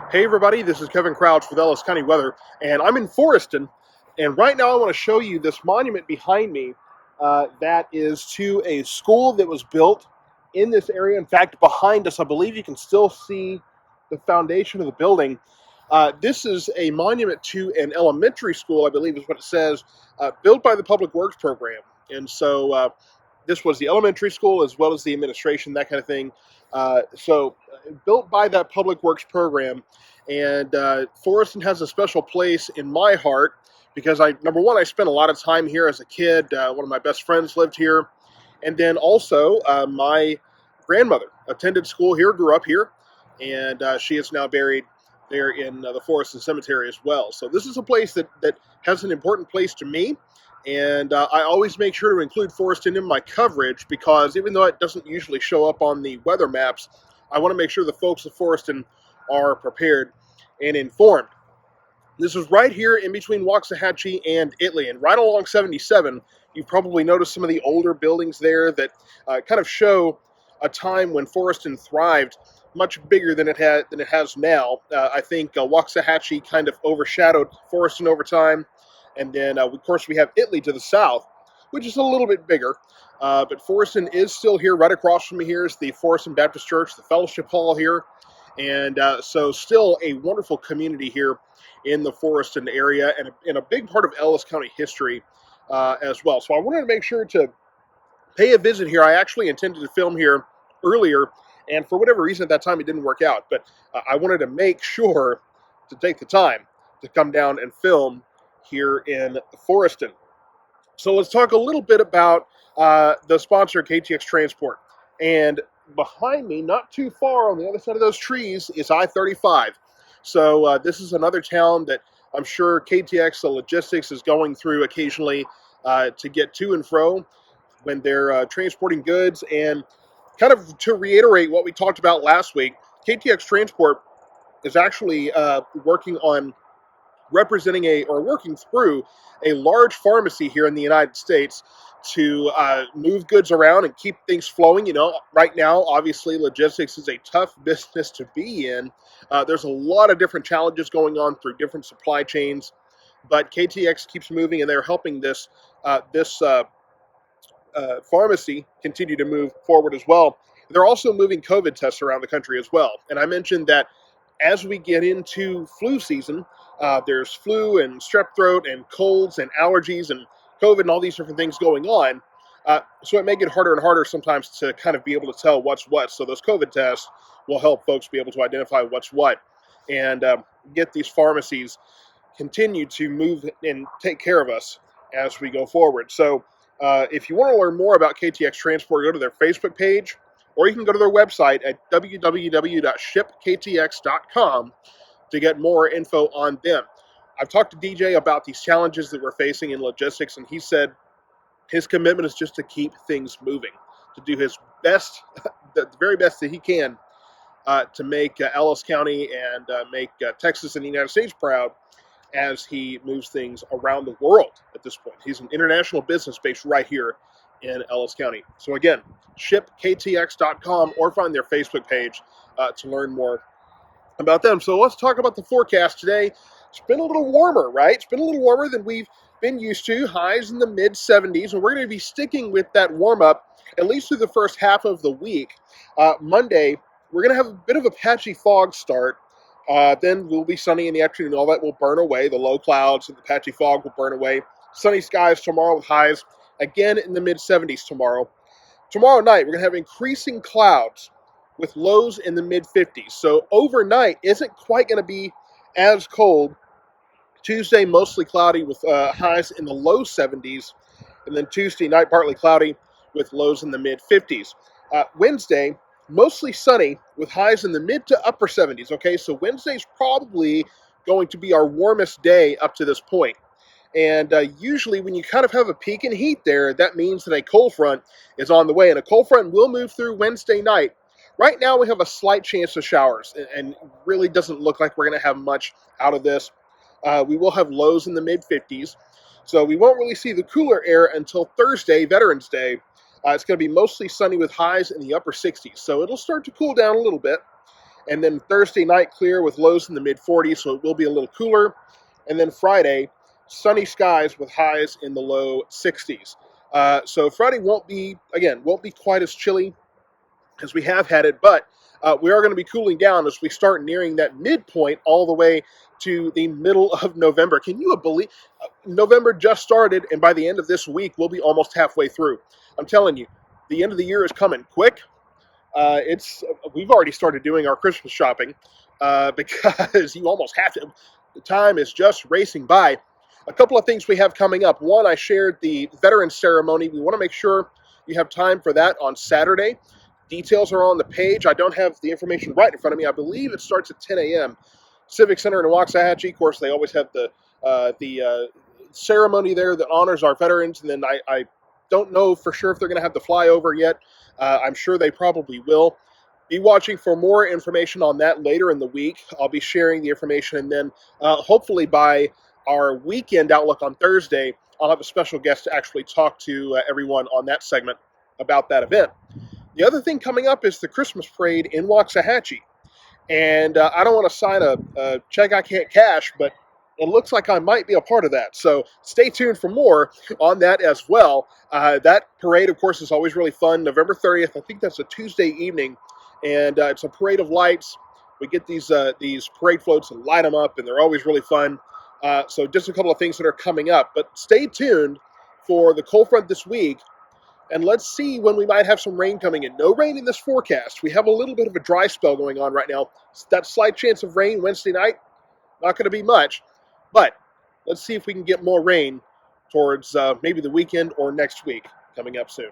Hey everybody, this is Kevin Crouch with Ellis County Weather, and I'm in Forreston, and right now I want to show you this monument behind me that is to a school that was built in this area. In fact, behind us, I believe you can still see the foundation of the building. This is a monument to an elementary school, I believe is what it says, built by the Public Works Program. And so this was the elementary school as well as the administration, that kind of thing. Built by that Public Works Program. And Forreston has a special place in my heart because number one, I spent a lot of time here as a kid. One of my best friends lived here. And then also, my grandmother attended school here, grew up here, and she is now buried there in the Forreston Cemetery as well. So this is a place that has an important place to me. And I always make sure to include Forreston in my coverage because even though it doesn't usually show up on the weather maps, I want to make sure the folks of Forreston are prepared and informed. This is right here in between Waxahachie and Italy, and right along 77. You've probably noticed some of the older buildings there that kind of show a time when Forreston thrived much bigger than it has now. I think Waxahachie kind of overshadowed Forreston over time, and then of course we have Italy to the south, which is a little bit bigger. But Forreston is still here. Right across from me here is the Forreston Baptist Church, the Fellowship Hall here. And so still a wonderful community here in the Forreston area and a big part of Ellis County history as well. So I wanted to make sure to pay a visit here. I actually intended to film here earlier, and for whatever reason at that time it didn't work out. But I wanted to make sure to take the time to come down and film here in Forreston. So let's talk a little bit about the sponsor, KTX Transport. And behind me, not too far on the other side of those trees, is I-35. So this is another town that I'm sure KTX Logistics is going through occasionally to get to and fro when they're transporting goods. And kind of to reiterate what we talked about last week, KTX Transport is actually working through a large pharmacy here in the United States to move goods around and keep things flowing. You know, right now, obviously, logistics is a tough business to be in. There's a lot of different challenges going on through different supply chains, but KTX keeps moving, and they're helping this pharmacy continue to move forward as well. They're also moving COVID tests around the country as well. And I mentioned that as we get into flu season, there's flu and strep throat and colds and allergies and COVID and all these different things going on. So it may get harder and harder sometimes to kind of be able to tell what's what. So those COVID tests will help folks be able to identify what's what and get these pharmacies continue to move and take care of us as we go forward. So if you want to learn more about KTX Transport, go to their Facebook page, or you can go to their website at www.shipktx.com to get more info on them. I've talked to DJ about these challenges that we're facing in logistics, and he said his commitment is just to keep things moving, to do his best, the very best that he can to make Ellis County and make Texas and the United States proud as he moves things around the world at this point. He's an international business based right here in Ellis County. So again, shipktx.com or find their Facebook page to learn more about them. So let's talk about the forecast today. It's been a little warmer, right? It's been a little warmer than we've been used to. Highs in the mid 70s, and we're going to be sticking with that warm up at least through the first half of the week. Monday, we're going to have a bit of a patchy fog start. Then we'll be sunny in the afternoon. All that will burn away. The low clouds and the patchy fog will burn away. Sunny skies tomorrow with highs again in the mid 70s tomorrow. Tomorrow night, we're going to have increasing clouds with lows in the mid 50s. So overnight isn't quite going to be as cold. Tuesday, mostly cloudy with highs in the low 70s. And then Tuesday night, partly cloudy with lows in the mid 50s. Wednesday, mostly sunny with highs in the mid to upper 70s. Okay, so Wednesday's probably going to be our warmest day up to this point. And usually when you kind of have a peak in heat there, that means that a cold front is on the way. And a cold front will move through Wednesday night. Right now we have a slight chance of showers, and really doesn't look like we're going to have much out of this. We will have lows in the mid-50s. So we won't really see the cooler air until Thursday, Veterans Day. It's going to be mostly sunny with highs in the upper 60s. So it'll start to cool down a little bit. And then Thursday night clear with lows in the mid 40s, so it will be a little cooler. And then Friday, sunny skies with highs in the low 60s. So Friday won't be quite as chilly as we have had it, but we are going to be cooling down as we start nearing that midpoint all the way to the middle of November. Can you believe November just started, and by the end of this week, we'll be almost halfway through? I'm telling you, the end of the year is coming quick. We've already started doing our Christmas shopping because you almost have to. The time is just racing by. A couple of things we have coming up. One, I shared the veterans ceremony. We want to make sure you have time for that on Saturday. Details are on the page. I don't have the information right in front of me. I believe it starts at 10 a.m. Civic Center in Waxahachie. Of course, they always have the ceremony there that honors our veterans. And then I don't know for sure if they're going to have the flyover yet. I'm sure they probably will. Be watching for more information on that later in the week. I'll be sharing the information, and then hopefully by our weekend outlook on Thursday, I'll have a special guest to actually talk to everyone on that segment about that event. The other thing coming up is the Christmas parade in Waxahachie. And I don't want to sign a check I can't cash, but it looks like I might be a part of that. So stay tuned for more on that as well. That parade, of course, is always really fun. November 30th, I think that's a Tuesday evening, and it's a parade of lights. We get these parade floats and light them up, and they're always really fun. So just a couple of things that are coming up. But stay tuned for the cold front this week. And let's see when we might have some rain coming in. No rain in this forecast. We have a little bit of a dry spell going on right now. That slight chance of rain Wednesday night, not going to be much. But let's see if we can get more rain towards maybe the weekend or next week coming up soon.